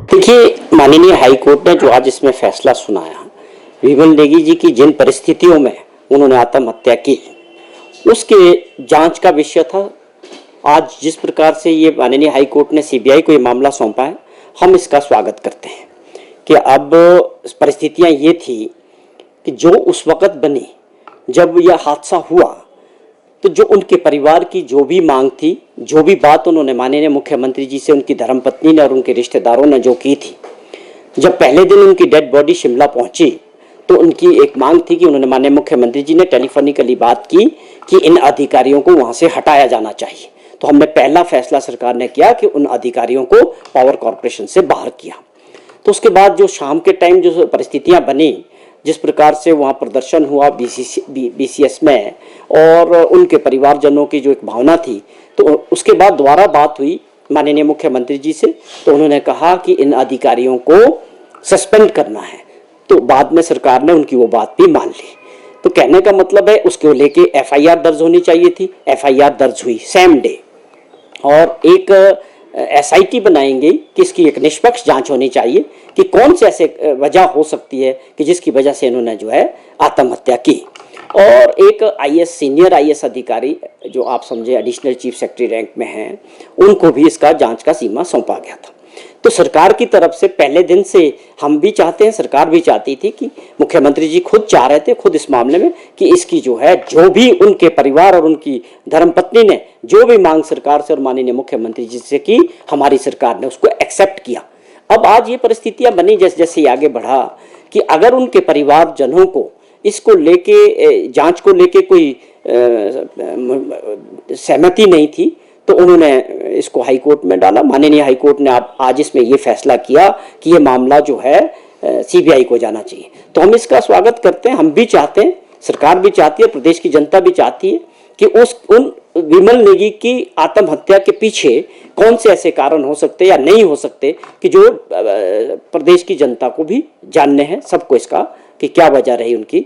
देखिए, माननीय high court ने जो आज इसमें फैसला सुनाया, विमल नेगी जी की जिन परिस्थितियों में उन्होंने आत्महत्या की, उसके जांच का विषय था। आज जिस प्रकार से ये माननीय हाई कोर्ट ने सीबीआई को ये मामला सौंपा है, हम इसका स्वागत करते हैं कि अब परिस्थितियां ये थी कि जो उस वक्त बनी जब यह हादसा हुआ, तो जो उनके परिवार की जो भी मांग थी, जो भी बात उन्होंने माननीय मुख्यमंत्री जी से उनकी धर्मपत्नी ने और उनके रिश्तेदारों ने जो की थी, जब पहले दिन उनकी डेड बॉडी शिमला पहुंची तो उनकी एक मांग थी कि उन्होंने माननीय मुख्यमंत्री जी ने टेलीफोनिकली बात की कि इन अधिकारियों को वहां से हटाया जाना चाहिए। तो हमने पहला फैसला सरकार ने किया कि उन अधिकारियों को पावर कॉरपोरेशन से बाहर किया। तो उसके बाद जो शाम के टाइम जो परिस्थितियां बनी, जिस प्रकार से वहाँ प्रदर्शन हुआ बीसीएस में और उनके परिवारजनों की जो एक भावना थी, तो उसके बाद दोबारा बात हुई माननीय मुख्यमंत्री जी से, तो उन्होंने कहा कि इन अधिकारियों को सस्पेंड करना है। तो बाद में सरकार ने उनकी वो बात भी मान ली। तो कहने का मतलब है उसको लेके एफआईआर दर्ज होनी चाहिए थी, एफआईआर दर्ज हुई सेम डे, और एक एसआईटी बनाएंगे कि इसकी एक निष्पक्ष जांच होनी चाहिए कि कौन से ऐसे वजह हो सकती है कि जिसकी वजह से इन्होंने जो है आत्महत्या की। और एक आईएएस सीनियर आईएएस अधिकारी जो आप समझे एडिशनल चीफ सेक्रेटरी रैंक में हैं, उनको भी इसका जांच का जिम्मा सौंपा गया था। तो सरकार की तरफ से पहले दिन से हम भी चाहते हैं, सरकार भी चाहती थी कि मुख्यमंत्री जी खुद चाह रहे थे खुद इस मामले में कि इसकी जो है जो भी उनके परिवार और उनकी धर्मपत्नी ने जो भी मांग सरकार से और माननीय मुख्यमंत्री जी से की, हमारी सरकार ने उसको एक्सेप्ट किया। अब आज ये परिस्थितियां बनी जैसे जैसे आगे बढ़ा कि अगर उनके परिवारजनों को इसको लेके जांच को लेके कोई सहमति नहीं थी, तो उन्होंने इसको हाई कोर्ट में डाला। माननीय हाई कोर्ट ने आज इसमें ये फैसला किया कि ये मामला जो है सीबीआई को जाना चाहिए। तो हम इसका स्वागत करते हैं। हम भी चाहते हैं, सरकार भी चाहती है, प्रदेश की जनता भी चाहती है कि उन विमल नेगी की आत्महत्या के पीछे कौन से ऐसे कारण हो सकते या नहीं हो सकते कि जो प्रदेश की जनता को भी जानने हैं, सबको इसका कि क्या वजह रही उनकी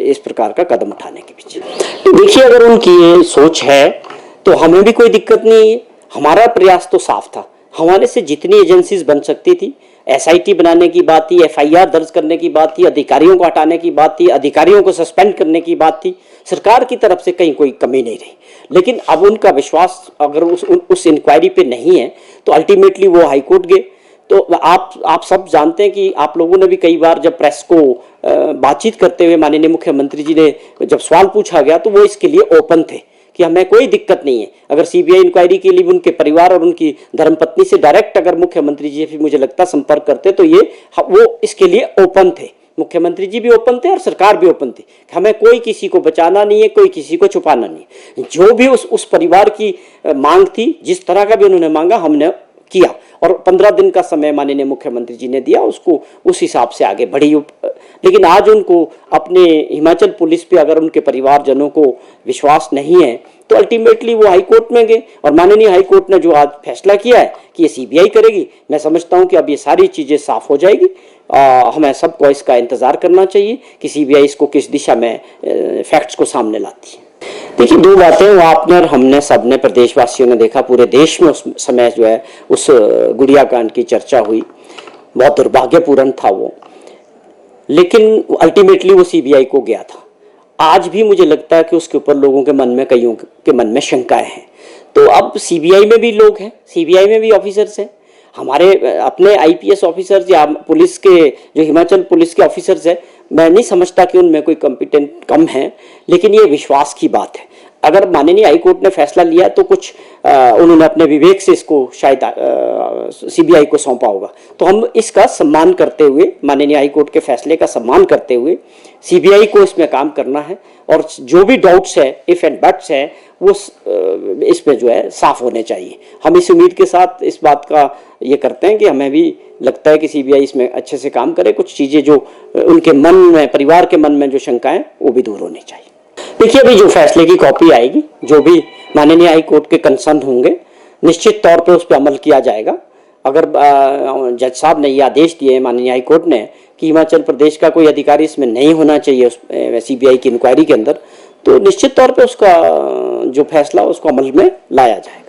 इस प्रकार का कदम उठाने के पीछे। तो देखिए, अगर उनकी ये सोच है तो हमें भी कोई दिक्कत नहीं है। हमारा प्रयास तो साफ था, हमारे से जितनी एजेंसीज बन सकती थी, एसआईटी बनाने की बात थी, एफआईआर दर्ज करने की बात थी, अधिकारियों को हटाने की बात थी, अधिकारियों को सस्पेंड करने की बात थी, सरकार की तरफ से कहीं कोई कमी नहीं रही। लेकिन अब उनका विश्वास अगर उस इंक्वायरी पे नहीं है तो अल्टीमेटली वो हाईकोर्ट गए। तो आप सब जानते हैं कि आप लोगों ने भी कई बार जब प्रेस को बातचीत करते हुए माननीय मुख्यमंत्री जी ने जब सवाल पूछा गया तो वो इसके लिए ओपन थे कि हमें कोई दिक्कत नहीं है। अगर सीबीआई इंक्वायरी के लिए उनके परिवार और उनकी धर्मपत्नी से डायरेक्ट अगर मुख्यमंत्री जी भी मुझे लगता संपर्क करते तो ये वो इसके लिए ओपन थे। मुख्यमंत्री जी भी ओपन थे और सरकार भी ओपन थी। हमें कोई किसी को बचाना नहीं है, कोई किसी को छुपाना नहीं है। जो भी उस परिवार की मांग थी, जिस तरह का भी उन्होंने मांगा, हमने किया और 15 दिन का समय माननीय मुख्यमंत्री जी ने दिया, उसको उस हिसाब से आगे बढ़ी। लेकिन आज उनको अपने हिमाचल पुलिस पे अगर उनके परिवारजनों को विश्वास नहीं है तो अल्टीमेटली वो हाई कोर्ट में गए और माननीय हाई कोर्ट ने जो आज फैसला किया है कि ये सीबीआई करेगी, मैं समझता हूं कि अब ये सारी चीजें साफ हो जाएगी। हमें सबको इसका इंतजार करना चाहिए कि सीबीआई इसको किस दिशा में फैक्ट्स को सामने लाती है। देखिए, दो बातें वो आपने और हमने सबने प्रदेशवासियों ने देखा, पूरे देश में उस समय जो है उस गुड़िया कांड की चर्चा हुई, बहुत दुर्भाग्यपूर्ण था वो, लेकिन अल्टीमेटली वो सीबीआई को गया था। आज भी मुझे लगता है कि उसके ऊपर लोगों के मन में, कईयों के मन में शंकाएं हैं। तो अब सीबीआई में भी लोग हैं, सीबीआई में भी ऑफिसर्स हैं, हमारे अपने आईपीएस ऑफिसर्स या पुलिस के जो हिमाचल पुलिस के ऑफिसर्स हैं, मैं नहीं समझता कि उनमें कोई कॉम्पिटेंट कम है, लेकिन ये विश्वास की बात है। अगर माननीय हाई कोर्ट ने फैसला लिया तो कुछ उन्होंने अपने विवेक से इसको शायद सीबीआई को सौंपा होगा। तो हम इसका सम्मान करते हुए, माननीय हाई कोर्ट के फैसले का सम्मान करते हुए सीबीआई को इसमें काम करना है और जो भी डाउट्स है, इफ एंड बट्स है, वो इसमें जो है साफ होने चाहिए। हम इस उम्मीद के साथ इस बात का ये करते हैं कि हमें भी लगता है कि सीबीआई इसमें अच्छे से काम करे, कुछ चीजें जो उनके मन में, परिवार के मन में जो शंकाएं, वो भी दूर होनी चाहिए। देखिए, अभी जो फैसले की कॉपी आएगी, जो भी माननीय हाई कोर्ट के कंसर्न होंगे, निश्चित तौर पे उस पर अमल किया जाएगा। अगर जज साहब ने ये आदेश दिए माननीय हाई कोर्ट ने कि हिमाचल प्रदेश का कोई अधिकारी इसमें नहीं होना चाहिए उस सीबीआई की इंक्वायरी के अंदर, तो निश्चित तौर पे उसका जो फैसला उसको अमल में लाया जाएगा।